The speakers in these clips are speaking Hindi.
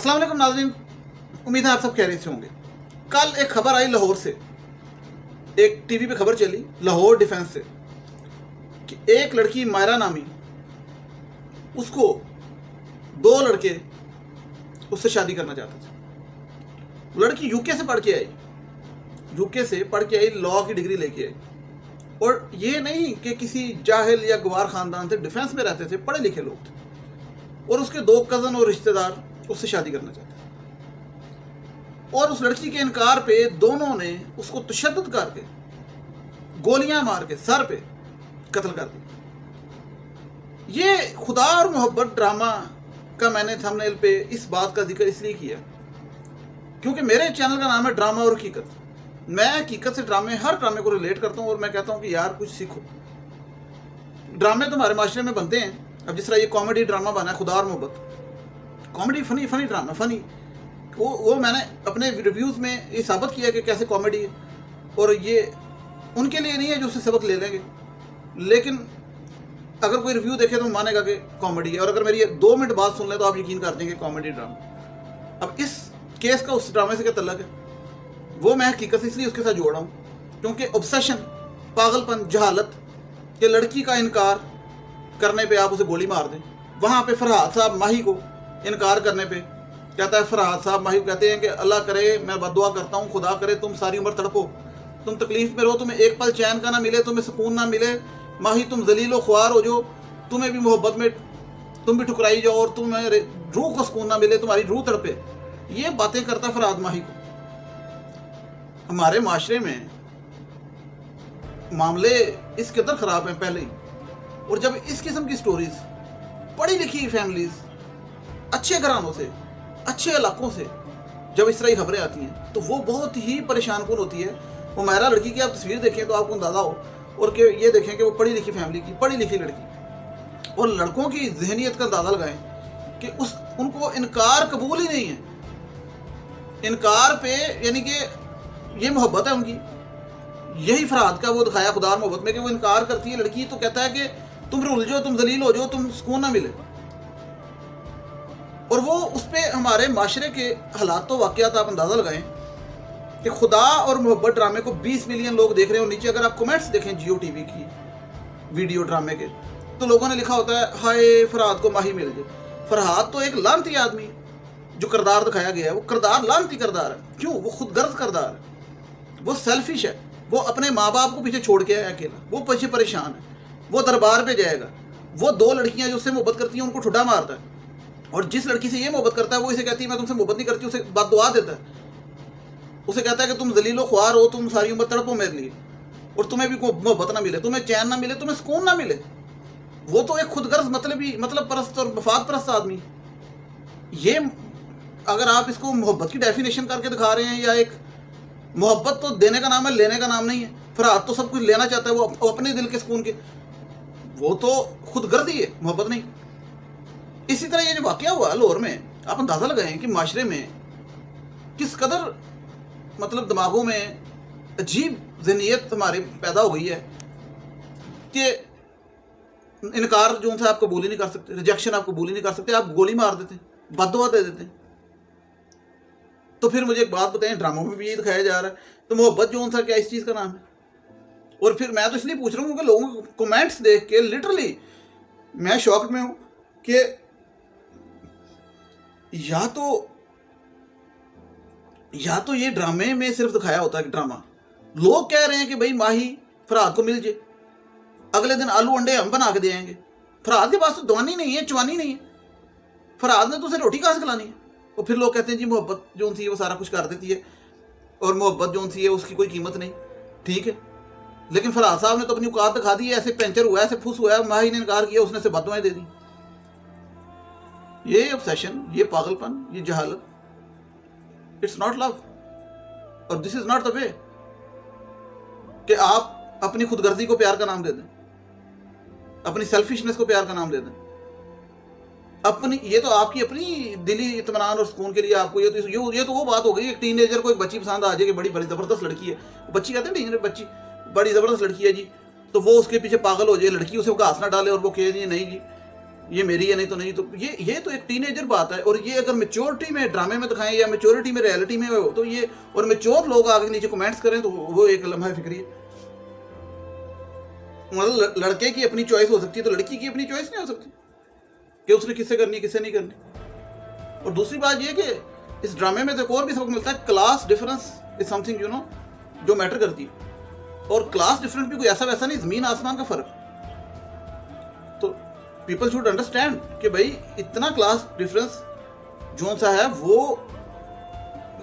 अस्सलाम वालेकुम नाज़रीन, उम्मीद है आप सब खैरियत से होंगे। कल एक खबर आई लाहौर से, एक टीवी पे खबर चली लाहौर डिफेंस से कि एक लड़की मायरा नामी, उसको दो लड़के उससे शादी करना चाहते थे। वो लड़की यूके से पढ़ के आई, यूके से पढ़ के आई, लॉ की डिग्री लेके आई। और ये नहीं कि किसी जाहिल या गवार ख़ानदान से, डिफेंस में रहते थे, पढ़े लिखे लोग थे। और उसके दो कज़न और रिश्तेदार उससे शादी करना चाहते थे। और उस लड़की के इनकार पे दोनों ने उसको तशद्दुद करके, गोलियां मार के सर पे कत्ल कर दिया। ये खुदा और मोहब्बत ड्रामा का मैंने थंबनेल पे इस बात का जिक्र इसलिए किया क्योंकि मेरे चैनल का नाम है ड्रामा और हकीकत। मैं हकीकत से ड्रामे, हर ड्रामे को रिलेट करता हूँ और मैं कहता हूँ कि यार कुछ सीखो। ड्रामे तो हमारे माशरे में बनते हैं। अब जिस तरह ये कॉमेडी ड्रामा बना है खुदा और मोहब्बत, कॉमेडी फनी ड्रामा, फनी, वो मैंने अपने रिव्यूज़ में ये साबित किया कि कैसे कॉमेडी है। और ये उनके लिए नहीं है जो उससे सबक ले लेंगे, लेकिन अगर कोई रिव्यू देखे तो मानेगा कि कॉमेडी है। और अगर मेरी 2 मिनट बात सुन ले तो आप यकीन कर देंगे कॉमेडी ड्रामा। अब इस केस का उस ड्रामे से क्या तल्लक है, वो मैं हकीकत से इसलिए उसके साथ जोड़ रहा हूँ क्योंकि ऑब्सेशन, पागलपन, जहालत कि लड़की का इनकार करने पे आप उसे गोली मार दें। वहाँ पे फरहाद साहब माही को इनकार करने पे कहता है, फरहाद साहब माही को कहते हैं कि अल्लाह करे, मैं बद्दुआ करता हूँ, खुदा करे तुम सारी उम्र तड़पो, तुम तकलीफ में रहो, तुम्हें एक पल चैन का ना मिले, तुम्हें सुकून ना मिले, माही तुम जलीलो ख्वार हो जो, तुम्हें भी मोहब्बत में तुम भी ठुकराई जाओ और तुम्हें रूह को सुकून ना मिले, तुम्हारी रूह तड़पे। ये बातें करता फरहाद माही को। हमारे माशरे में मामले इस कदर ख़राब हैं पहले ही, और जब इस किस्म की स्टोरीज पढ़ी लिखी फैमिलीज, अच्छे घरानों से, अच्छे इलाकों से जब इस तरह की खबरें आती हैं तो वो बहुत ही परेशान कौन होती है। वो मायरा लड़की की आप तस्वीर देखें तो आपको अंदाज़ा हो, और कि ये देखें कि वो पढ़ी लिखी फैमिली की पढ़ी लिखी लड़की, और लड़कों की जहनीत का अंदाज़ा लगाएं कि उनको इनकार कबूल ही नहीं है। इनकार पे यानी कि ये मोहब्बत है उनकी। यही फरहाद का वो दिखाया खुदा और मोहब्बत में कि वो इनकार करती है लड़की तो कहता है कि तुम रुल जाओ, तुम जलील हो जाओ, तुम सुकून ना मिले। और वो उस पर हमारे माशरे के हालात वाक़यात आप अंदाज़ा लगाएं कि खुदा और मोहब्बत ड्रामे को 20 मिलियन लोग देख रहे हैं। और नीचे अगर आप कमेंट्स देखें जियो टीवी की वीडियो ड्रामे के, तो लोगों ने लिखा होता है हाय फरहाद को माही मिल जाए। फरहाद तो एक लानती आदमी है, जो किरदार दिखाया गया है वो किरदार लानती किरदार है। क्यों? वो खुदगर्ज किरदार है, वो सेल्फिश है, वो अपने माँ बाप को पीछे छोड़ के आया अकेला, वो पीछे परेशान है, वो दरबार पे जाएगा, वो 2 लड़कियां जो उससे मोहब्बत करती हैं उनको ठुड्डा मारता है, और जिस लड़की से ये मोहब्बत करता है वो इसे कहती है मैं तुमसे मोहब्बत नहीं करती, उसे बद्दुआ देता है, उसे कहता है कि तुम जलीलो ख्वार हो, तुम सारी उम्र तड़पो मेरे लिए, और तुम्हें भी मोहब्बत ना मिले, तुम्हें चैन ना मिले, तुम्हें सुकून ना मिले। वो तो एक खुदगर्ज मतलब परस्त और मफाद परस्त आदमी। ये अगर आप इसको मोहब्बत की डेफिनेशन करके दिखा रहे हैं, या एक मोहब्बत तो देने का नाम है, लेने का नाम नहीं है। फरहाद तो सब कुछ लेना चाहता है, वो अपने दिल के सुकून के, वो तो खुदगर्दी है, मोहब्बत नहीं। इसी तरह ये जो वाकया हुआ लाहौर में, आप अंदाज़ा लगाएं कि माशरे में किस कदर मतलब दिमागों में अजीब ज़हनियत हमारी पैदा हो गई है कि इनकार जो उनसे आप कबूल ही नहीं कर सकते, रिजेक्शन आप कबूल ही नहीं कर सकते, आप गोली मार देते हैं, बद्दुआ दे देते हैं। तो फिर मुझे एक बात बताएं, ड्रामों में भी ये दिखाया जा रहा है, तो मोहब्बत जो उनसा क्या इस चीज़ का नाम है? और फिर मैं तो इसलिए पूछ रहा हूँ क्योंकि लोगों को कमेंट्स देख के लिटरली मैं शॉक में हूँ कि या तो ये ड्रामे में सिर्फ दिखाया होता है कि ड्रामा, लोग कह रहे हैं कि भाई माही फरहाद को मिल जाए, अगले दिन आलू अंडे हम बना के देंगे। फरहाद के पास तो दवानी नहीं है, चवानी नहीं है, फरहाद ने तो उसे रोटी कहाँ से खिलानी है। और फिर लोग कहते हैं जी मोहब्बत जो थी वो सारा कुछ कर देती है, और मोहब्बत जो थी है उसकी कोई कीमत नहीं। ठीक है, लेकिन फरहाद साहब ने तो अपनी औकात दिखा दी है, ऐसे पंचर हुआ है, ऐसे फुस हुआ है, माही ने इनकार किया, उसने से बद्दुआएं दे दी। ये ऑब्सेशन, ये पागलपन, ये जहालत, इट्स नॉट लव। और this is not the way कि आप अपनी खुदगर्जी को प्यार का नाम दे दें, अपनी सेल्फिशनेस को प्यार का नाम दे दें, अपनी, ये तो आपकी अपनी दिली इत्मीनान और सुकून के लिए आपको ये तो वो बात हो गई। एक टीनेजर को एक बच्ची पसंद आ जाए कि बड़ी ज़बरदस्त लड़की है, बच्ची कहते हैं टीनेजर बच्ची बड़ी ज़बरदस्त लड़की है जी, तो वो उसके पीछे पागल हो जाए, लड़की उसे घास ना डाले और वो कहे जी नहीं जी ये मेरी है नहीं तो नहीं, तो ये तो एक टीनेजर बात है। और ये अगर मेच्योरिटी में ड्रामे में दिखाएं या मेच्योरिटी में रियलिटी में हो तो ये, और मेच्योर लोग आगे नीचे कमेंट्स करें तो वो एक लम्हा फिक्री है। मतलब लड़के की अपनी चॉइस हो सकती है तो लड़की की अपनी चॉइस नहीं हो सकती कि उसने किससे करनी किससे नहीं करनी। और दूसरी बात ये कि इस ड्रामे में तो एक और भी सबक मिलता है, class difference is something you know जो मैटर करती है। और क्लास डिफरेंस भी कोई ऐसा वैसा नहीं, जमीन आसमान का फर्क। तो पीपल शुड अंडरस्टैंड कि भाई इतना क्लास डिफरेंस जो सा है वो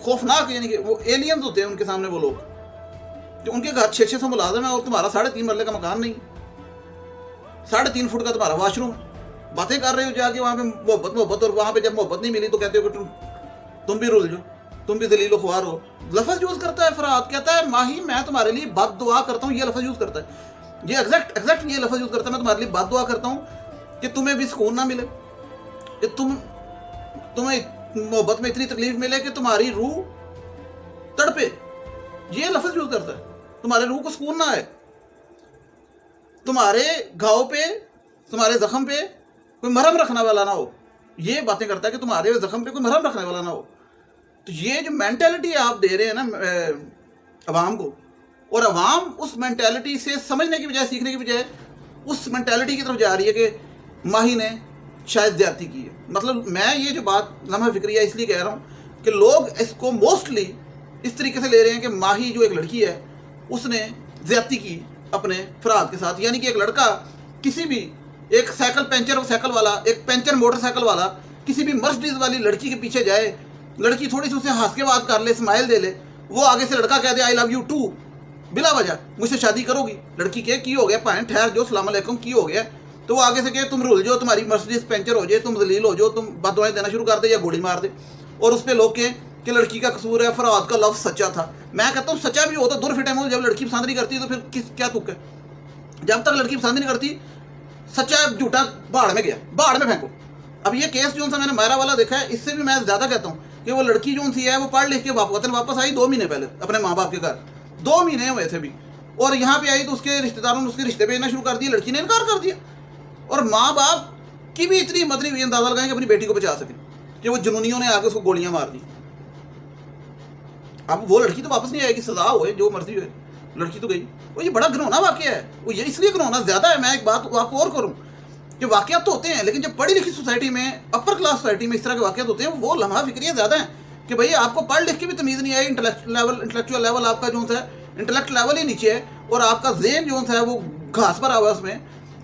खौफनाक, यानी कि वो एलियंस होते हैं उनके सामने वो लोग, जो उनके घर 600 मुलाजिम है और तुम्हारा 3.5 मरले का मकान नहीं, 3.5 फुट का तुम्हारा वॉशरूम। बातें कर रहे हो जाके वहाँ पे मोहब्बत, और वहाँ पे जब मोहब्बत नहीं मिली तो कहते हो कि तुम भी रुल जो, तुम भी दलीलो ख्वार हो। लफ्ज़ यूज़ करता है फरहाद, कहता है माही मैं तुम्हारे लिए बद दुआ करता हूँ, ये लफ्ज़ यूज़ करता है, ये एग्जैक्ट ये लफ्ज़ यूज़ करता है, मैं तुम्हारे लिए बद दुआ करता हूँ कि तुम्हें भी सुकून ना मिले, कि तुम्हें मोहब्बत में इतनी तकलीफ मिले कि तुम्हारी रूह तड़पे। ये लफ्ज़ यूज़ करता है, तुम्हारे रूह को सुकून ना आए, तुम्हारे घाव पे, तुम्हारे जख्म पे कोई मरहम रखने वाला ना हो। ये बातें करता है कि तुम्हारे जख्म पे कोई मरहम रखने वाला ना हो। तो ये जो मेंटालिटी आप दे रहे हैं ना अवाम को, और अवाम उस मेंटालिटी से समझने की बजाय, सीखने की बजाय उस मेंटालिटी की तरफ जा रही है कि माही ने शायद ज्यादती की है। मतलब मैं ये जो बात लम्हा फिक्रिया इसलिए कह रहा हूँ कि लोग इसको मोस्टली इस तरीके से ले रहे हैं कि माही जो एक लड़की है उसने ज्यादती की अपने फरहाद के साथ। यानी कि एक लड़का किसी भी, एक साइकिल पंचर वाला, एक पंचर मोटरसाइकिल वाला किसी भी मर्सिडीज वाली लड़की के पीछे जाए, लड़की थोड़ी सी उसे हंस के बात कर ले, स्माइल दे ले, वो आगे से लड़का कह दे आई लव यू टू बिला वजह, मुझसे शादी करोगी। लड़की के की हो गया पाइन ठहर जो सलाम अलैकुम की हो गया, तो वो आगे से कहे तुम रुल जाओ, तुम्हारी मर्सिडीज पंचर हो जाए, तुम जलील हो जाओ, तुम बददुआएं देना शुरू कर दे या गोली मार दे। और उस पर लोग कहें कि लड़की का कसूर है, फरहाद का लफ्ज़ सच्चा था। मैं कहता हूँ सच्चा भी हो तो दूर फिटे मुँह, जब लड़की पसंद नहीं करती तो फिर क्या तुक है। जब तक लड़की पसंद नहीं करती, सच्चा झूठा बाढ़ में गया, बाढ़ में फेंको। अब ये केस जो सा मैंने मायरा वाला देखा है, इससे भी मैं ज़्यादा कहता हूँ कि वो लड़की जो सी है वो पढ़ लिख के वापस आई 2 महीने पहले अपने माँ बाप के घर, 2 महीने हुए थे भी, और यहाँ पे आई तो उसके रिश्तेदारों ने उसके रिश्ते भेजना शुरू कर दिए, लड़की ने इनकार कर दिया। और माँ बाप की भी इतनी हिम्मत नहीं हुई अंदाजा लगाएं कि अपनी बेटी को बचा सकें, कि वो जुनूनियों ने आके उसको गोलियां मार दी। अब वो लड़की तो वापस नहीं आएगी, सजा हुए जो मर्जी हुए, लड़की तो गई। वो ये बड़ा घिनौना वाकया है, वो ये इसलिए घिनौना ज़्यादा है। मैं एक बात आपको और करूँ कि वाकयात तो होते हैं, लेकिन जब पढ़ी लिखी सोसाइटी में, अपर क्लास सोसाइटी में इस तरह के वाकयात होते हैं, वो लम्हा फिक्रियाँ ज़्यादा हैं कि भाई आपको पढ़ लिख के भी तमीज़ नहीं आई, इंटेलेक्चुअल लेवल आपका जो है इंटेलेक्ट लेवल ही नीचे है, और आपका जेन जो है वो घास पर आवा उसमें,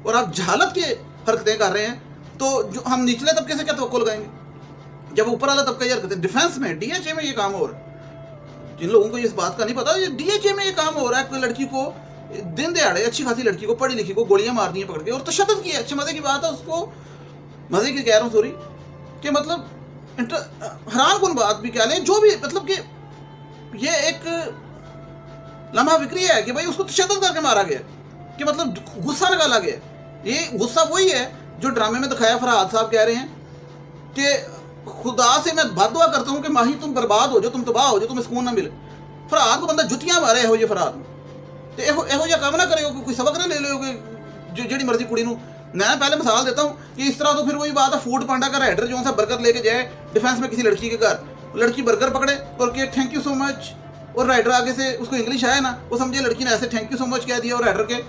और आप जहालत के हरकतें कर रहे हैं, तो जो हम निचले तबके से क्या तवक्को लगाएंगे जब ऊपर वाला तबका ये हरकतें। डिफेंस में, डीएचए में ये काम हो रहा है। जिन लोगों को इस बात का नहीं पता, ये डीएचए में ये काम हो रहा है। कोई लड़की को दिन दिहाड़े, अच्छी खासी लड़की को, पढ़ी लिखी को गोलियां मार दी हैं पकड़ के, और तशद्दुद की है। अच्छे मजे की बात है, उसको मजे की कह रहा हूँ, सॉरी, कि मतलब हैरान कौन बात भी कह लें, जो भी, मतलब कि ये एक लम्हा फिक्री है कि भाई उसको तशद्दुद करके मारा गया, कि मतलब गुस्सा निकाला गया। ये गुस्सा वही है जो ड्रामे में दिखाया। फरहाद साहब कह रहे हैं कि खुदा से मैं बददुआ करता हूँ कि माही तुम बर्बाद हो जाओ, तुम तबाह हो जाओ, तुम्हें सुकून ना मिले। फरहाद को बंदा जुतियां मारे हो, ये फरहाद तो ਇਹੋ ਜਿਹਾ काम ना करे, कोई सबक ना ले लो जो जी मर्जी कुड़ी नूं। मैं पहले मिसाल देता हूँ कि इस तरह तो फिर वही बात है, फूड पांडा का राइडर जो सा बर्गर लेके जाए डिफेंस में किसी लड़की के घर, लड़की बर्गर पकड़े और कहे थैंक यू सो मच, और राइडर आगे से, उसको इंग्लिश आए ना, वो समझे लड़की ने ऐसे थैंक यू सो मच कह दिया, और राइडर के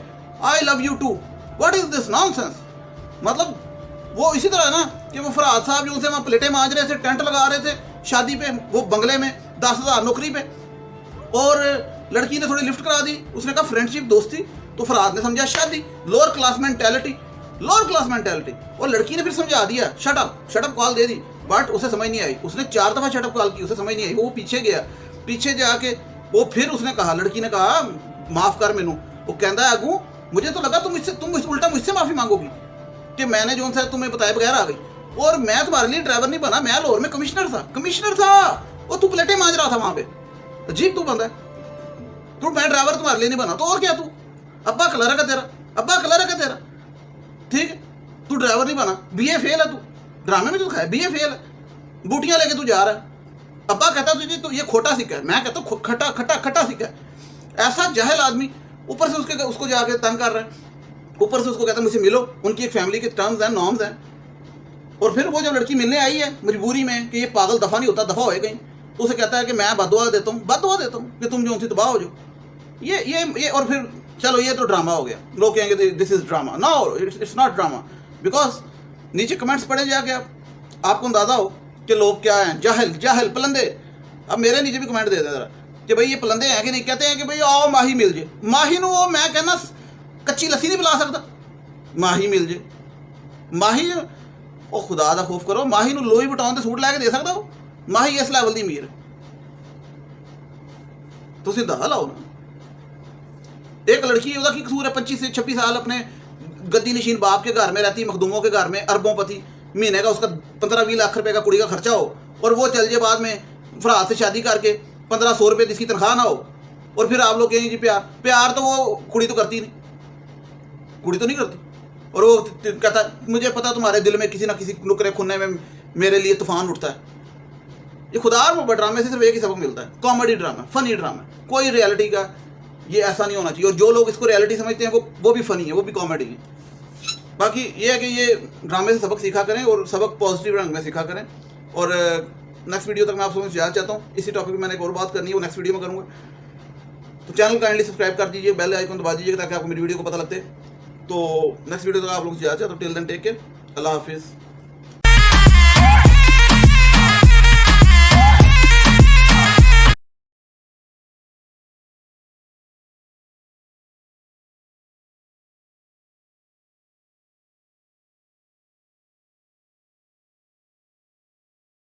I love you too. What is this nonsense. मतलब वो इसी तरह है ना कि वो फरहाद साहब जो उनसे वहाँ प्लेटें मांज रहे थे, टेंट लगा रहे थे शादी पे, वो बंगले में 10,000 नौकरी पे, और लड़की ने थोड़ी लिफ्ट करा दी, उसने कहा फ्रेंडशिप दोस्ती, तो फरहाद ने समझा शादी। लोअर क्लास मेंटालिटी, और लड़की ने फिर समझा दिया shut up call they the, but उसे समझ नहीं आई। उसने 4 दफ़ा शट अप कॉल की, उसे समझ नहीं आई। वो पीछे गया, पीछे जाके वो फिर उसने कहा, लड़की ने कहा माफ़ कर मैनू। वो कहता है अगू मुझे तो लगा तुम उल्टा मुझसे माफ़ी मांगोगी कि मैंने जो सा तुम्हें बताए बगैर आ गई, और मैं तुम्हारे लिए ड्राइवर नहीं बना, मैं लाहौर में कमिश्नर था, और तू प्लेटें मांज रहा था वहाँ पे। अजीब तू बंदा है, तू मैं ड्राइवर तुम्हारे लिए नहीं बना, तो और क्या तू अब्बा कलर का तेरा, ठीक है, तू ड्राइवर नहीं बना, बीए फेल है तू, ड्रामे में तो दिखाया बीए फेल है, बूटियां लेके तू जा रहा है। अब्बा कहता तुझे तो ये खोटा सिक्का है, मैं कहता हूँ खट्टा सिक्का है। ऐसा जाहिल आदमी ऊपर से उसको जाके तंग कर रहा है, ऊपर से उसको कहता है मुझसे मिलो। उनकी एक फैमिली के टर्म्स हैं, नॉर्म्स हैं, और फिर वो जब लड़की मिलने आई है मजबूरी में कि ये पागल दफ़ा नहीं होता, दफ़ा होए कहीं, तो उसे कहता है कि मैं बददुआ देता हूँ कि तुम जो उनसे तबाह हो जाओ। ये और फिर चलो ये तो ड्रामा हो गया, लोग कहेंगे this is drama. No, it's not drama, because नीचे कमेंट्स पढ़े जाके आपको अंदाज़ा हो कि लोग क्या हैं, जाहिल पलंदे। अब मेरे नीचे भी कमेंट दे दें ज़रा कि भाई ये पलंदे हैं कि नहीं। कहते हैं कि भाई आओ माही मिल जाए, माही नू वो मैं कहना कच्ची लस्सी नहीं पिला सकता, माही मिल जाए। माही ओ खुदा दा खौफ करो, माही नू लोई वटाउन ते सूट लैके दे सकदा हो? माही इस लैवल दी अमीर तुसीं दा लाओ ना। एक लड़की उसका की कसूर है, 25 से 26 साल अपने गद्दी नशीन बाप के घर में रहती, मखदूमों के घर में, अरबोंपति, महीने का उसका 15-20 लाख रुपए का कुड़ी का खर्चा हो, और वो चल जाए बाद में फराज से शादी करके 1500 रुपये जिसकी तनख्वाह ना हो, और फिर आप लोग कहेंगे जी प्यार तो वो कुड़ी तो करती नहीं, कुड़ी तो नहीं करती। और वो कहता मुझे पता तुम्हारे दिल में किसी ना किसी नुकरे खुन्ने में मेरे लिए तूफान उठता है। ये खुदा वो ड्रामे से सिर्फ एक ही सबक मिलता है, कॉमेडी ड्रामा, फनी ड्रामा, कोई रियलिटी का ये ऐसा नहीं होना चाहिए। और जो लोग इसको रियलिटी समझते हैं वो भी फनी है, वो भी कॉमेडी है। बाकी ये है कि ये ड्रामे से सबक सीखा करें और सबक पॉजिटिव रंग में सीखा करें। और नेक्स्ट वीडियो तक मैं आप समझ जाना चाहता हूँ, इसी टॉपिक में मैंने एक और बात करनी है, वो नेक्स्ट वीडियो में करूँगा। तो चैनल काइंडली सब्सक्राइब कर दीजिए, बेल आइकन दबा दीजिए ताकि आपको मेरी वीडियो को पता लगते। तो नेक्स्ट वीडियो तक आप लोग जाना चाहते, तो टिल देन टेक केयर, अल्लाह हाफिज़।